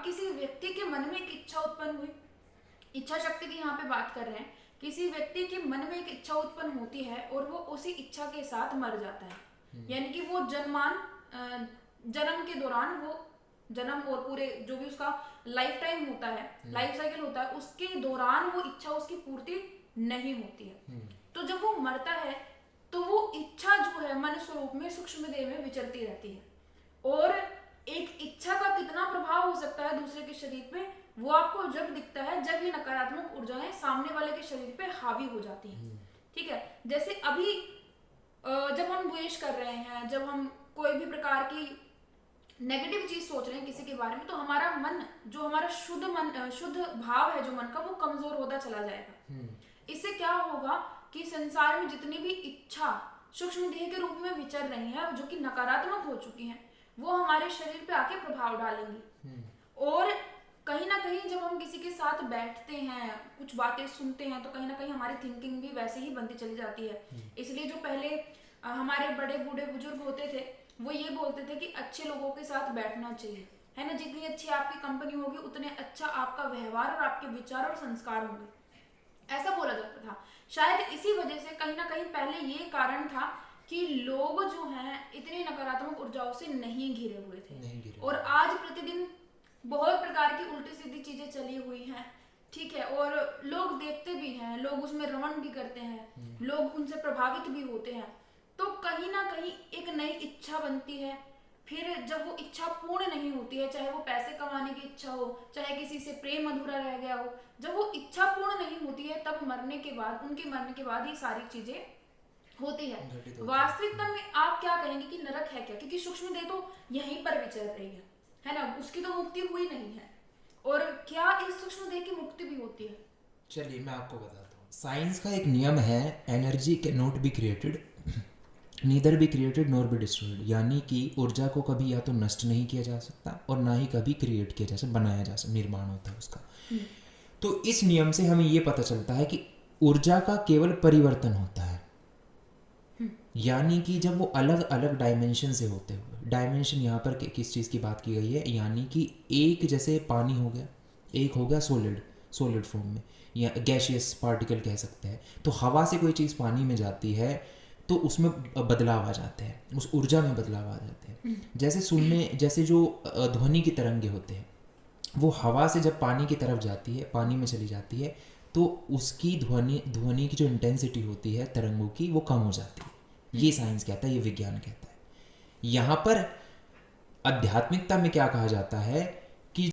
अब किसी व्यक्ति के मन में एक इच्छा उत्पन्न हुई, इच्छा शक्ति की यहाँ पे बात कर रहे हैं, किसी व्यक्ति के मन में एक इच्छा उत्पन्न होती है और वो उसी इच्छा के साथ मर जाता है, यानी कि वो जन्म के दौरान वो जन्म और पूरे जो भी उसका लाइफ टाइम होता है, लाइफ साइकिल होता है, उसके दौरान वो इच्छा उसकी पूर्ति नहीं होती है। तो जब वो मरता है तो वो इच्छा जो है मन स्वरूप में सूक्ष्म देह में विचरती रहती है। और एक इच्छा का कितना प्रभाव हो सकता है दूसरे के शरीर पे, वो आपको जब दिखता है जब ये नकारात्मक ऊर्जाएं सामने वाले के शरीर पे हावी हो जाती हैं। ठीक है, जैसे अभी जब हम द्वेष कर रहे हैं, जब हम कोई भी प्रकार की नेगेटिव चीज सोच रहे हैं किसी के बारे में, तो हमारा मन, जो हमारा शुद्ध भाव है जो मन का, वो कमजोर होता चला जाएगा। इससे क्या होगा कि संसार में जितनी भी इच्छा सूक्ष्म देह के रूप में विचर रही हैं, जो कि नकारात्मक हो चुकी हैं, वो हमारे शरीर पे आके प्रभाव डालेंगी। और कहीं ना कहीं जब हम किसी के साथ बैठते हैं, कुछ बातें सुनते हैं, तो कहीं ना कहीं हमारी थिंकिंग भी वैसे ही बनती चली जाती है। इसलिए जो पहले हमारे बड़े बूढ़े बुजुर्ग होते थे, वो ये बोलते थे कि अच्छे लोगों के साथ बैठना चाहिए, है ना, जितनी अच्छी आपकी कंपनी होगी उतने अच्छा आपका व्यवहार और आपके विचार और संस्कार होंगे, ऐसा बोला जाता था। शायद इसी वजह से कहीं ना कहीं पहले ये कारण था कि लोग जो हैं इतनी नकारात्मक ऊर्जाओं से नहीं घिरे हुए थे। और आज प्रतिदिन बहुत प्रकार की उल्टी सीधी चीजें चली हुई हैं, ठीक है, और लोग देखते भी हैं, लोग उसमें रमण भी करते हैं, लोग उनसे प्रभावित भी होते हैं। तो कहीं ना कहीं एक नई इच्छा बनती है, फिर जब वो इच्छा पूर्ण नहीं होती है, चाहे वो पैसे कमाने की इच्छा हो, चाहे किसी से प्रेम अधूरा रह गया हो, जब वो इच्छा पूर्ण नहीं होती है, तब मरने के बाद, उनके मरने के बाद ही सारी चीजें होती है। वास्तविकता में आप क्या कहेंगे कि नरक है क्या? क्योंकि सूक्ष्म देह तो यहीं पर विचर रही है ना, उसकी तो मुक्ति हुई नहीं है। और क्या इस सूक्ष्म देह की मुक्ति भी होती है? चलिए मैं आपको बताता हूँ। साइंस का एक नियम है, energy can not be created neither be created nor be destroyed, यानी कि ऊर्जा को कभी या तो नष्ट नहीं किया जा सकता और ना ही कभी क्रिएट किया जा सकता, बनाया जा सकता, निर्माण होता है उसका। तो इस नियम से हमें ये पता चलता है कि ऊर्जा का केवल परिवर्तन होता है, यानी कि जब वो अलग अलग डायमेंशन से होते हुए, डायमेंशन यहाँ पर किस चीज़ की बात की गई है, यानी कि एक जैसे पानी हो गया, एक हो गया सॉलिड फॉर्म में, या गैशियस पार्टिकल कह सकते हैं। तो हवा से कोई चीज़ पानी में जाती है तो उसमें बदलाव आ जाते हैं, उस ऊर्जा में बदलाव आ जाते हैं। जैसे जो ध्वनि की तरंगे होते हैं, वो हवा से जब पानी की तरफ जाती है, पानी में चली जाती है, तो उसकी ध्वनि की जो इंटेंसिटी होती है तरंगों की, वो कम हो जाती है। ये साइंस कहता है, ये विज्ञान कहता है। यहाँ पर आध्यात्मिकता में क्या कहा जाता है